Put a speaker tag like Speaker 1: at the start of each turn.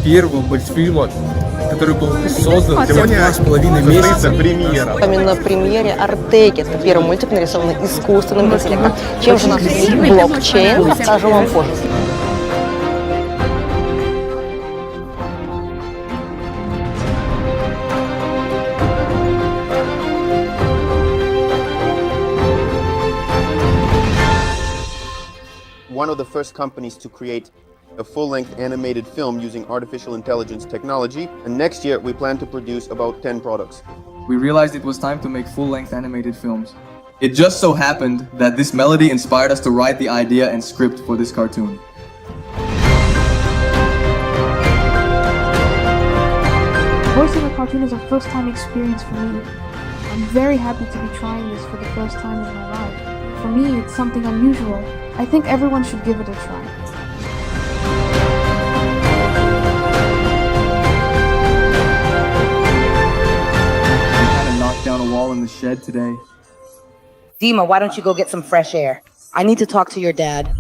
Speaker 1: первого мультфильма, который был создан всего 2,5 месяца.
Speaker 2: Премьера.
Speaker 3: Именно в премьере Артеки. Это первый мультик, нарисованный искусственным интеллектом. Чем же нас удивил блокчейн, расскажу вам позже.
Speaker 4: One of the first companies to create a full-length animated film using artificial intelligence technology, and next year we plan to produce about 10 products.
Speaker 5: We realized it was time to make full-length animated films. It just so happened that this melody inspired us to write the idea and script for this cartoon.
Speaker 6: Voicing a cartoon is a first-time experience for me. I'm very happy to be trying this for the first time in my life. For me, it's something unusual. I think everyone should give it a try.
Speaker 5: We kind of knocked down a wall in the shed today.
Speaker 7: Dima, why don't you go get some fresh air? I need to talk to your dad.